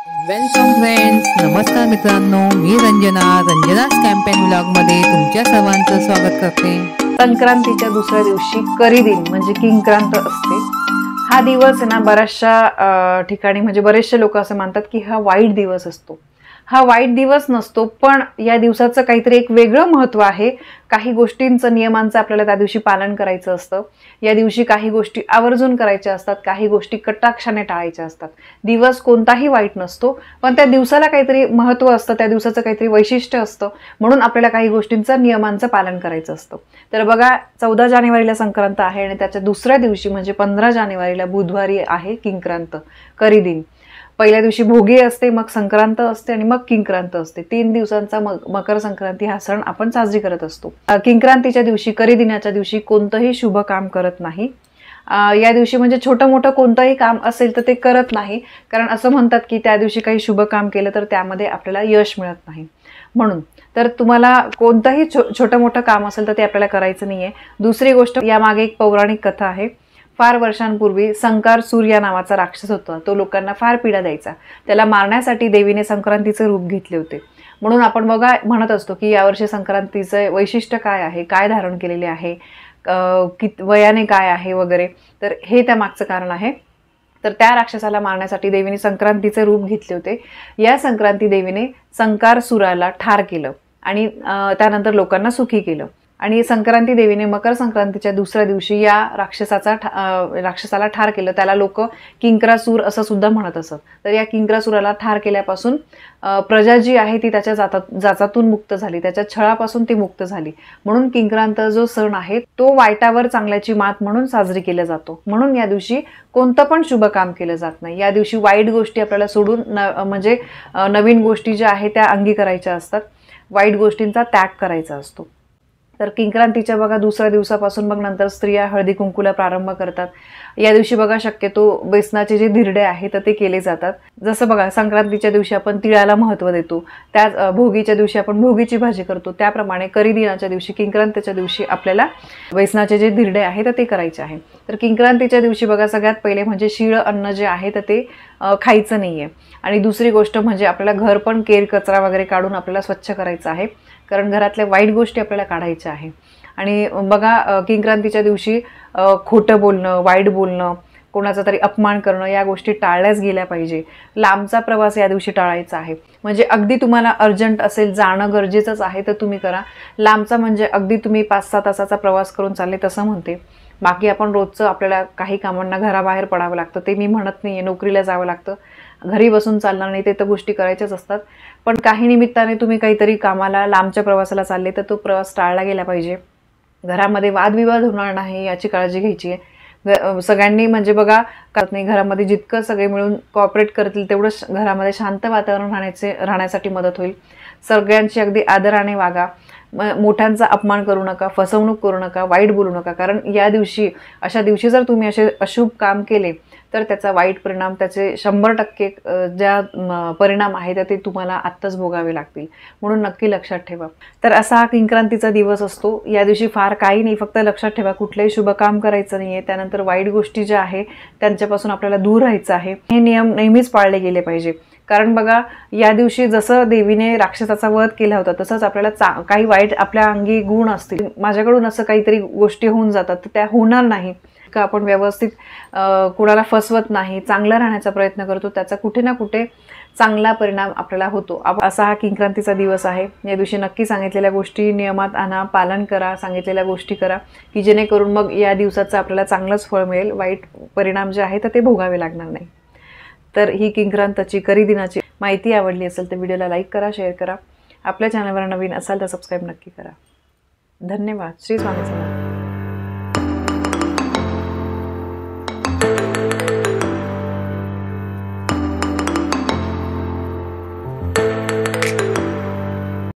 Welcome friends, नमस्कार मित्रांनो, मी रंजना's campaign व्लॉगमध्ये तुमच्या सर्वांचं स्वागत करते। संक्रांतीच्या दुसऱ्या दिवशी करी दिन म्हणजे किंक्रांत असते। हा दिवस ना बऱ्याचशा ठिकाणी म्हणजे बरेचसे लोक असं मानतात की हा वाईट दिवस असतो। हा वाईट दिवस नसतो, पण या दिवसाचं काहीतरी एक वेगळं महत्त्व आहे। काही गोष्टींचं नियमांचं आपल्याला त्या दिवशी पालन करायचं असतं। या दिवशी काही गोष्टी आवर्जून करायच्या असतात, काही गोष्टी कटाक्षाने टाळायच्या असतात। दिवस कोणताही वाईट नसतो, पण त्या दिवसाला काहीतरी महत्त्व असतं, त्या दिवसाचं काहीतरी वैशिष्ट्य असतं, म्हणून आपल्याला काही गोष्टींचं नियमांचं पालन करायचं असतं। तर बघा, 14 जानेवारीला संक्रांत आहे आणि त्याच्या दुसऱ्या दिवशी म्हणजे 15 जानेवारीला बुधवारी आहे किंक्रांत, करी दिन। पहिल्या दिवशी भोगी असते, मग संक्रांत असते आणि मग किंक्रांत असते। 3 दिवसांचा मकर संक्रांती हा सण आपण साजरी करत असतो। किंक्रांतीच्या दिवशी, करी दिनाच्या दिवशी कोणतंही शुभ काम करत नाही। या दिवशी म्हणजे छोटं मोठं कोणतंही काम असेल तर ते करत नाही, कारण असं म्हणतात की त्या दिवशी काही शुभ काम केलं तर त्यामध्ये आपल्याला यश मिळत नाही। म्हणून तर तुम्हाला कोणतंही छोटं मोठं काम असेल तर ते आपल्याला करायचं नाहीये। दुसरी गोष्ट, यामागे एक पौराणिक कथा आहे। फार वर्षांपूर्वी संकारसूर या नावाचा राक्षस होता। तो लोकांना फार पीडा द्यायचा। त्याला मारण्यासाठी देवीने संक्रांतीचे रूप घेतले होते। म्हणून आपण बघा म्हणत असतो की यावर्षी संक्रांतीचे वैशिष्ट्य काय आहे, काय धारण केलेले आहे, वयाने काय आहे वगैरे, तर हे त्या मागचं कारण आहे। तर त्या राक्षसाला मारण्यासाठी देवीने संक्रांतीचे रूप घेतले होते। या संक्रांती देवीने संकारसुराला ठार केलं आणि त्यानंतर लोकांना सुखी केलं। आणि संक्रांती देवीने मकर संक्रांतीच्या दुसऱ्या दिवशी या राक्षसाला ठार केलं। त्याला लोक किंक्रासूर असं सुद्धा म्हणत असत। तर या किंक्रासूराला ठार केल्यापासून प्रजा जी आहे ती त्याच्या जाचातून मुक्त झाली, त्याच्या छळापासून ती मुक्त झाली। म्हणून किंक्रांत जो सण आहे तो वाईटावर चांगल्याची मात म्हणून साजरी केला जातो। म्हणून या दिवशी कोणतं पण शुभ काम केलं जात नाही। या दिवशी वाईट गोष्टी आपल्याला सोडून म्हणजे नवीन गोष्टी ज्या आहेत त्या अंगी करायच्या असतात, वाईट गोष्टींचा त्याग करायचा असतो। तर किंक्रांतीच्या बघा दुसऱ्या दिवसापासून मग नंतर स्त्रिया हळदी कुंकूला प्रारंभ करतात। या दिवशी बघा शक्यतो बेसनाचे जे धिरडे आहेत तर ते केले जातात। जसं बघा संक्रांतीच्या दिवशी आपण तिळाला महत्त्व देतो, त्याच भोगीच्या दिवशी आपण भोगीची भाजी करतो, त्याप्रमाणे करी दिनाच्या दिवशी किंक्रांतीच्या दिवशी आपल्याला बेसनाचे जे धिरडे आहेत तर ते करायचे आहे। तर किंक्रांतीच्या दिवशी बघा सगळ्यात पहिले म्हणजे शिळ अन्न जे आहे तर ते खायचं नाहीये। आणि दुसरी गोष्ट म्हणजे आपल्याला घर पण केर कचरा वगैरे काढून आपल्याला स्वच्छ करायचं आहे, कारण घरातल्या वाईट गोष्टी आपल्याला काढायच्या आहे। आणि बघा किंक्रांतीच्या दिवशी खोटं बोलणं, वाईट बोलणं, कोणाचा तरी अपमान करणं या गोष्टी टाळल्याच गेल्या पाहिजे। लांबचा प्रवास या दिवशी टाळायचा आहे। म्हणजे अगदी तुम्हाला अर्जंट असेल, जाणं गरजेचंच आहे तर तुम्ही करा। लांबचा म्हणजे अगदी तुम्ही 5-6 तासाचा प्रवास करून चालले तसं म्हणते। बाकी आपण रोजचं आपल्याला काही कामांना घराबाहेर पडावं लागतं, ते मी म्हणत नाहीये, नोकरीला जावं लागतं, घरी बसून चालणार नाही, ते तर गोष्टी करायच्याच असतात। पण काही निमित्ताने तुम्ही काहीतरी कामाला लांबच्या प्रवासाला चालले तर तो प्रवास टाळला गेला पाहिजे। घरामध्ये वादविवाद होणार नाही याची काळजी घ्यायची आहे। सगळ्यांनी म्हणजे बघा करत नाही, घरामध्ये जितकं सगळे मिळून कॉपरेट करतील तेवढं घरामध्ये शांत वातावरण राहण्यासाठी मदत होईल। सगळ्यांची अगदी आदराने वागा, मोठ्यांचा अपमान करू नका, फसवणूक करू नका, वाईट बोलू नका, कारण या दिवशी अशा दिवशी जर तुम्ही असे अशुभ काम केले तर त्याचा वाईट परिणाम, त्याचे 100% ज्या परिणाम आहेत ते तुम्हाला आत्ताच भोगावे लागतील। म्हणून नक्की लक्षात ठेवा। तर असा हा किंक्रांतीचा दिवस असतो। या दिवशी फार काही नाही, फक्त लक्षात ठेवा कुठलंही शुभ काम करायचं नाहीये। त्यानंतर वाईट गोष्टी ज्या आहे त्यांच्यापासून आपल्याला दूर राहायचं आहे। हे नियम नेहमीच पाळले गेले पाहिजे, कारण बघा या दिवशी जसं देवीने राक्षसाचा वध केला होता तसंच आपल्याला काही वाईट आपल्या अंगी गुण असतील, माझ्याकडून असं काहीतरी गोष्टी होऊन जातात तर त्या होणार नाही का आपण व्यवस्थित कुणाला फसवत नाही, चांगलं राहण्याचा प्रयत्न करतो, त्याचा कुठे ना कुठे चांगला परिणाम आपल्याला होतो। असा हा किंक्रांतीचा दिवस आहे। या दिवशी नक्की सांगितलेल्या गोष्टी नियमात आणा, पालन करा, सांगितलेल्या गोष्टी करा, की जेणेकरून मग या दिवसाचं आपल्याला चांगलंच फळ मिळेल, वाईट परिणाम जे आहे तर ते भोगावे लागणार नाही। तर ही किंक्रांताची, करी दिनाची माहिती आवडली असेल तर व्हिडिओला लाईक करा, शेअर करा। आपल्या चॅनलवर नवीन असाल तर सबस्क्राईब नक्की करा। धन्यवाद। श्री स्वामी समर्थ।